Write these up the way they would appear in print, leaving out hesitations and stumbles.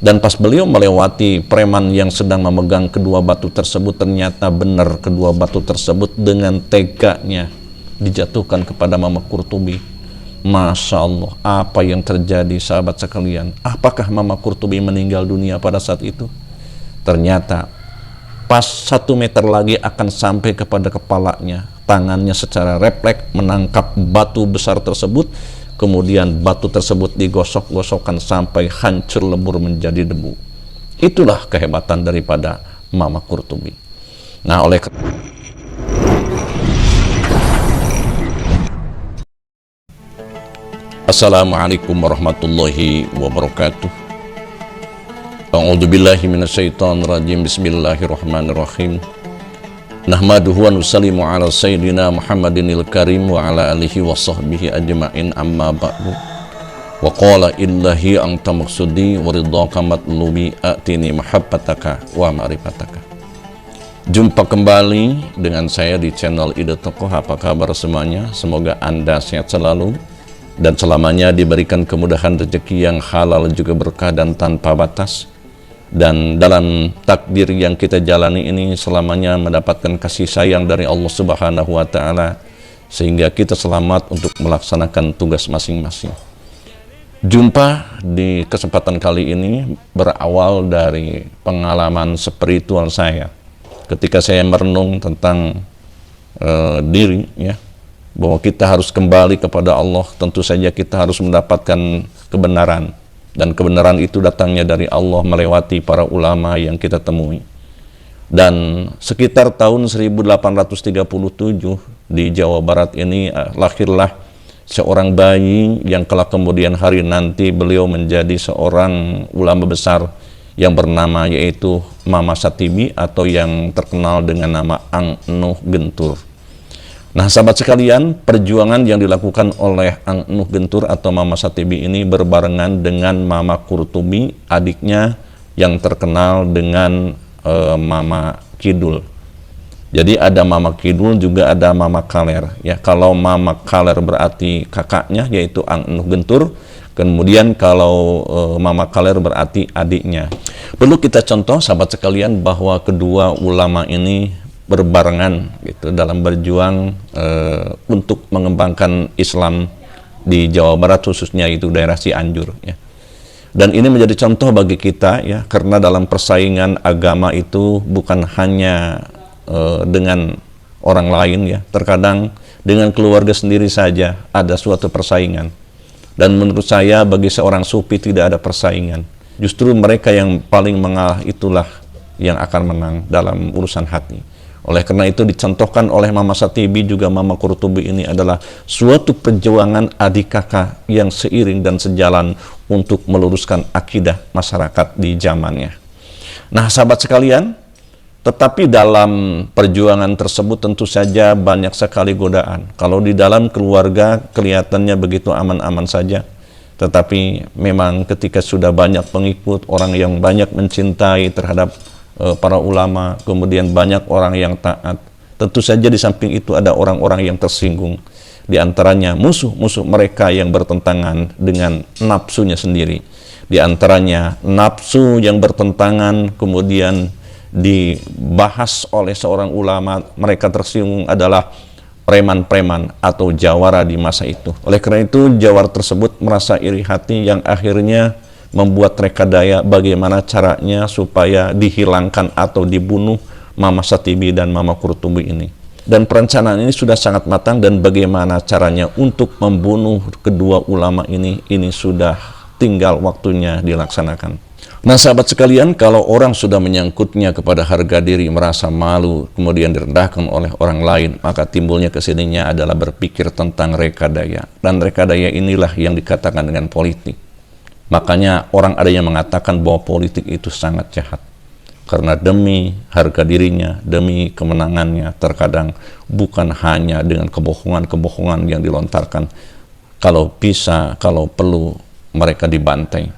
Dan pas beliau melewati preman yang sedang memegang kedua batu tersebut, ternyata benar kedua batu tersebut dengan teganya dijatuhkan kepada Mama Qurtubi. Masya Allah, apa yang terjadi sahabat sekalian? Apakah Mama Qurtubi meninggal dunia pada saat itu? Ternyata pas 1 meter lagi akan sampai kepada kepalanya, tangannya secara refleks menangkap batu besar tersebut. Kemudian batu tersebut digosok-gosokkan sampai hancur lebur menjadi debu. Itulah kehebatan daripada Mama Qurtubi. Nah, oleh Assalamualaikum warahmatullahi wabarakatuh. A'udzubillahi minasyaitonirrajim. Bismillahirrahmanirrahim. Nahmaduhu wa nusallimu ala sayyidina Muhammadinil karim wa ala alihi wa sahbihi ajma'in, amma ba'du. Wa qala illahi anta maksudi wa ridhaka matlubi atini mahabbataka wa ma'rifataka. Jumpa kembali dengan saya di channel Ide Tokoh. Apa kabar semuanya? Semoga Anda sehat selalu dan selamanya diberikan kemudahan rezeki yang halal juga berkah dan tanpa batas. Dan dalam takdir yang kita jalani ini selamanya mendapatkan kasih sayang dari Allah Subhanahu wa Ta'ala, sehingga kita selamat untuk melaksanakan tugas masing-masing. Jumpa di kesempatan kali ini berawal dari pengalaman spiritual saya ketika saya merenung tentang diri, ya, bahwa kita harus kembali kepada Allah. Tentu saja kita harus mendapatkan kebenaran, dan kebenaran itu datangnya dari Allah melewati para ulama yang kita temui. Dan sekitar tahun 1837 di Jawa Barat ini lahirlah seorang bayi yang kelak kemudian hari nanti beliau menjadi seorang ulama besar yang bernama yaitu Mama Satibi, atau yang terkenal dengan nama Ang Nuh Gentur. Nah, sahabat sekalian, perjuangan yang dilakukan oleh Ang Nuh Gentur atau Mama Satibi ini berbarengan dengan Mama Qurtubi, adiknya yang terkenal dengan Mama Kidul. Jadi ada Mama Kidul, juga ada Mama Kaler. Ya, kalau Mama Kaler berarti kakaknya, yaitu Ang Nuh Gentur. Kemudian kalau Mama Kaler berarti adiknya. Perlu kita contoh, sahabat sekalian, bahwa kedua ulama ini berbarengan gitu dalam berjuang untuk mengembangkan Islam di Jawa Barat, khususnya itu daerah Cianjur, ya. Dan ini menjadi contoh bagi kita, ya, karena dalam persaingan agama itu bukan hanya dengan orang lain, ya, terkadang dengan keluarga sendiri saja ada suatu persaingan. Dan menurut saya bagi seorang sufi tidak ada persaingan. Justru mereka yang paling mengalah itulah yang akan menang dalam urusan hati. Oleh karena itu dicontohkan oleh Mama Satibi juga Mama Qurtubi ini adalah suatu perjuangan adik kakak yang seiring dan sejalan untuk meluruskan akidah masyarakat di zamannya. Nah, sahabat sekalian, tetapi dalam perjuangan tersebut tentu saja banyak sekali godaan. Kalau di dalam keluarga kelihatannya begitu aman-aman saja, tetapi memang ketika sudah banyak pengikut, orang yang banyak mencintai terhadap para ulama, kemudian banyak orang yang taat, tentu saja di samping itu ada orang-orang yang tersinggung. Di antaranya musuh-musuh mereka yang bertentangan dengan nafsunya sendiri. Di antaranya nafsu yang bertentangan kemudian dibahas oleh seorang ulama, mereka tersinggung adalah preman-preman atau jawara di masa itu. Oleh karena itu jawara tersebut merasa iri hati yang akhirnya membuat rekadaya bagaimana caranya supaya dihilangkan atau dibunuh Mama Satibi dan Mama Qurtubi ini. Dan perencanaan ini sudah sangat matang, dan bagaimana caranya untuk membunuh kedua ulama ini sudah tinggal waktunya dilaksanakan. Nah, sahabat sekalian, kalau orang sudah menyangkutnya kepada harga diri, merasa malu, kemudian direndahkan oleh orang lain, maka timbulnya kesininya adalah berpikir tentang rekadaya. Dan rekadaya inilah yang dikatakan dengan politik. Makanya orang ada yang mengatakan bahwa politik itu sangat jahat. Karena demi harga dirinya, demi kemenangannya, terkadang bukan hanya dengan kebohongan-kebohongan yang dilontarkan. Kalau bisa, kalau perlu, mereka dibantai.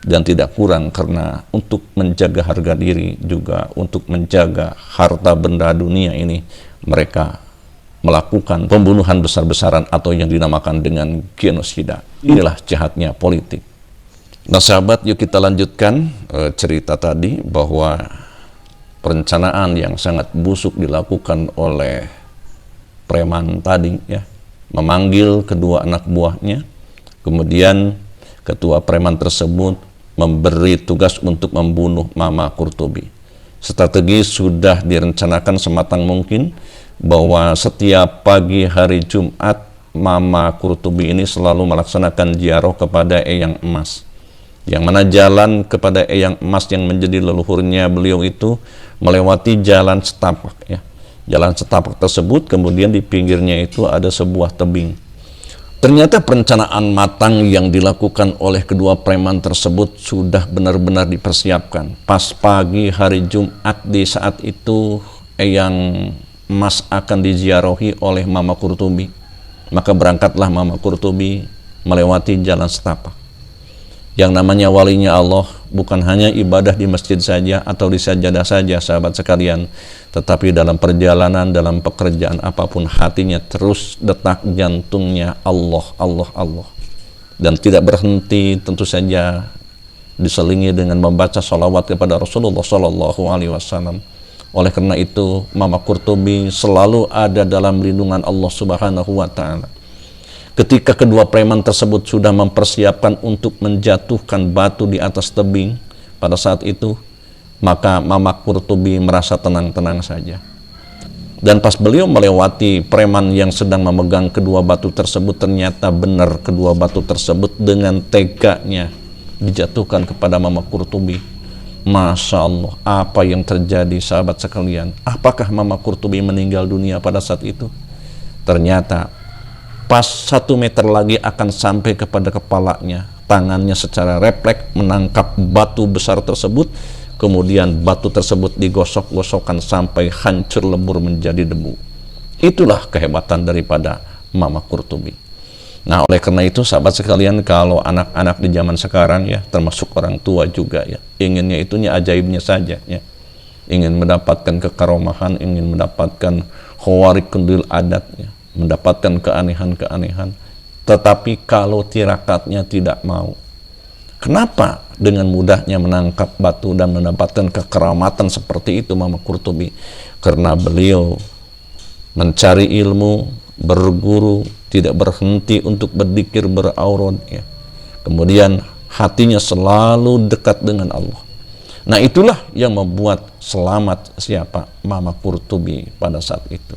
Dan tidak kurang karena untuk menjaga harga diri, juga untuk menjaga harta benda dunia ini, mereka melakukan pembunuhan besar-besaran atau yang dinamakan dengan genosida. Inilah jahatnya politik. Nah, sahabat, yuk kita lanjutkan cerita tadi bahwa perencanaan yang sangat busuk dilakukan oleh preman tadi, ya, memanggil kedua anak buahnya, kemudian ketua preman tersebut memberi tugas untuk membunuh Mama Qurtubi. Strategi sudah direncanakan sematang mungkin bahwa setiap pagi hari Jumat Mama Qurtubi ini selalu melaksanakan ziarah kepada Eyang Emas, yang mana jalan kepada Eyang Emas yang menjadi leluhurnya beliau itu melewati jalan setapak, ya. Jalan setapak tersebut kemudian di pinggirnya itu ada sebuah tebing. Ternyata perencanaan matang yang dilakukan oleh kedua preman tersebut sudah benar-benar dipersiapkan. Pas pagi hari Jumat di saat itu Eyang Emas akan diziarahi oleh Mama Qurtubi. Maka berangkatlah Mama Qurtubi melewati jalan setapak. Yang namanya walinya Allah bukan hanya ibadah di masjid saja atau di sajadah saja, sahabat sekalian, tetapi dalam perjalanan, dalam pekerjaan apapun, hatinya terus detak jantungnya Allah, Allah, Allah, dan tidak berhenti, tentu saja diselingi dengan membaca salawat kepada Rasulullah Sallallahu Alaihi Wasallam. Oleh karena itu Mama Qurtubi selalu ada dalam lindungan Allah Subhanahu Wa Taala. Ketika kedua preman tersebut sudah mempersiapkan untuk menjatuhkan batu di atas tebing pada saat itu, maka Mama Qurtubi merasa tenang-tenang saja. Dan pas beliau melewati preman yang sedang memegang kedua batu tersebut, ternyata benar kedua batu tersebut dengan teganya dijatuhkan kepada Mama Qurtubi. Masya Allah, apa yang terjadi, sahabat sekalian? Apakah Mama Qurtubi meninggal dunia pada saat itu? Ternyata pas 1 meter lagi akan sampai kepada kepalanya, tangannya secara refleks menangkap batu besar tersebut, kemudian batu tersebut digosok-gosokkan sampai hancur lebur menjadi debu. Itulah kehebatan daripada Mama Qurtubi. Nah, oleh karena itu sahabat sekalian, kalau anak-anak di zaman sekarang, ya, termasuk orang tua juga, ya, inginnya itunya ajaibnya saja, ya. Ingin mendapatkan kekaromahan, ingin mendapatkan khawarikul adat, ya, mendapatkan keanehan-keanehan, tetapi kalau tirakatnya tidak mau. Kenapa dengan mudahnya menangkap batu dan mendapatkan kekeramatan seperti itu Mama Qurtubi? Karena beliau mencari ilmu, berguru, tidak berhenti untuk berzikir, beraurat, ya. Kemudian hatinya selalu dekat dengan Allah. Nah, itulah yang membuat selamat siapa? Mama Qurtubi pada saat itu.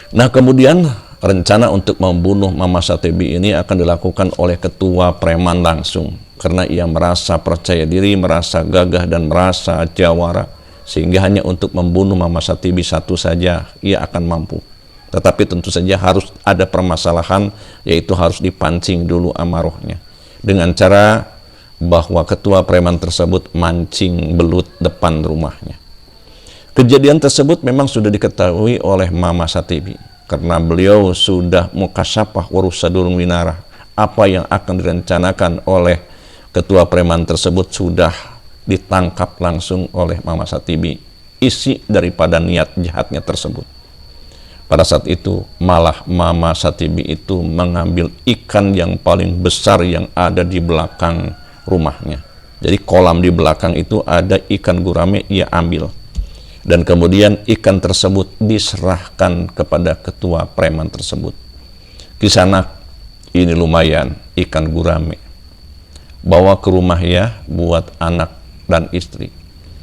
Nah, kemudian rencana untuk membunuh Mama Satibi ini akan dilakukan oleh ketua preman langsung, karena ia merasa percaya diri, merasa gagah, dan merasa jawara, sehingga hanya untuk membunuh Mama Satibi satu saja ia akan mampu. Tetapi tentu saja harus ada permasalahan, yaitu harus dipancing dulu amarahnya dengan cara bahwa ketua preman tersebut mancing belut depan rumahnya. Kejadian tersebut memang sudah diketahui oleh Mama Satibi, karena beliau sudah mukasyafah warusadurung winarah. Apa yang akan direncanakan oleh ketua preman tersebut sudah ditangkap langsung oleh Mama Satibi, isi daripada niat jahatnya tersebut. Pada saat itu malah Mama Satibi itu mengambil ikan yang paling besar yang ada di belakang rumahnya. Jadi kolam di belakang itu ada ikan gurame, ia ambil. Dan kemudian ikan tersebut diserahkan kepada ketua preman tersebut. Kisanak, ini lumayan ikan gurame, bawa ke rumah ya buat anak dan istri.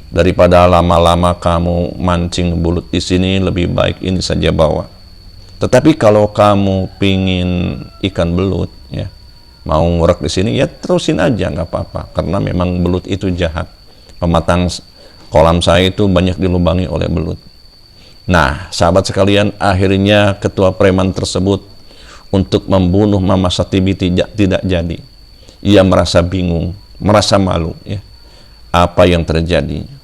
Daripada lama-lama kamu mancing belut di sini, lebih baik ini saja bawa. Tetapi kalau kamu pingin ikan belut, ya, mau ngurek di sini, ya terusin aja, nggak apa-apa. Karena memang belut itu jahat. Pematang kolam saya itu banyak dilubangi oleh belut. Nah, sahabat sekalian, akhirnya ketua preman tersebut untuk membunuh Mama Satibi tidak jadi. Ia merasa bingung, merasa malu, ya. Apa yang terjadi?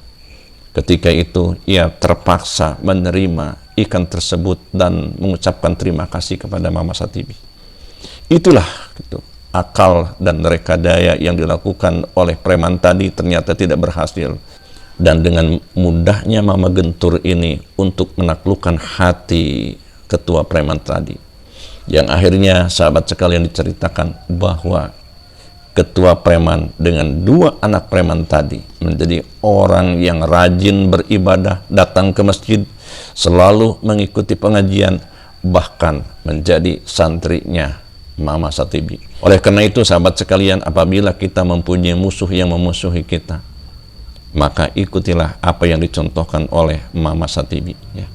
Ketika itu ia terpaksa menerima ikan tersebut dan mengucapkan terima kasih kepada Mama Satibi. Itulah gitu, akal dan rekadaya yang dilakukan oleh preman tadi ternyata tidak berhasil. Dan dengan mudahnya Mama Gentur ini untuk menaklukkan hati ketua preman tadi, yang akhirnya sahabat sekalian diceritakan bahwa ketua preman dengan 2 anak preman tadi menjadi orang yang rajin beribadah, datang ke masjid, selalu mengikuti pengajian, bahkan menjadi santrinya Mama Satibi. Oleh karena itu, sahabat sekalian, apabila kita mempunyai musuh yang memusuhi kita, maka ikutilah apa yang dicontohkan oleh Mama Satibi, ya.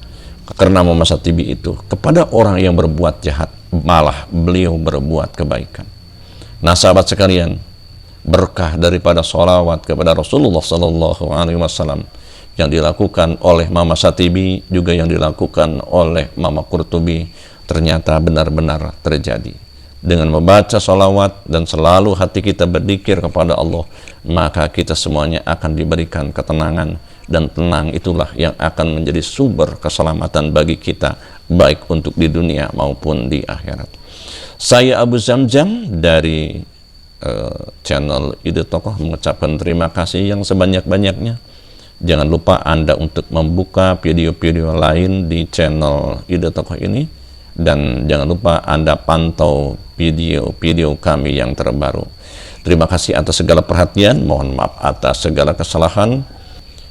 Karena Mama Satibi itu kepada orang yang berbuat jahat, malah beliau berbuat kebaikan. Nah, sahabat sekalian, berkah daripada sholawat kepada Rasulullah Sallallahu Alaihi Wasallam yang dilakukan oleh Mama Satibi, juga yang dilakukan oleh Mama Qurtubi, ternyata benar-benar terjadi. Dengan membaca sholawat dan selalu hati kita berzikir kepada Allah, maka kita semuanya akan diberikan ketenangan, dan tenang itulah yang akan menjadi sumber keselamatan bagi kita, baik untuk di dunia maupun di akhirat. Saya Abu Zamzam dari channel Ide Tokoh mengucapkan terima kasih yang sebanyak-banyaknya. Jangan lupa Anda untuk membuka video-video lain di channel Ide Tokoh ini, dan jangan lupa Anda pantau video-video kami yang terbaru. Terima kasih atas segala perhatian, mohon maaf atas segala kesalahan.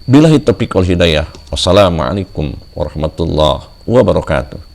Billahi taufiq wal hidayah. Wassalamualaikum warahmatullahi wabarakatuh.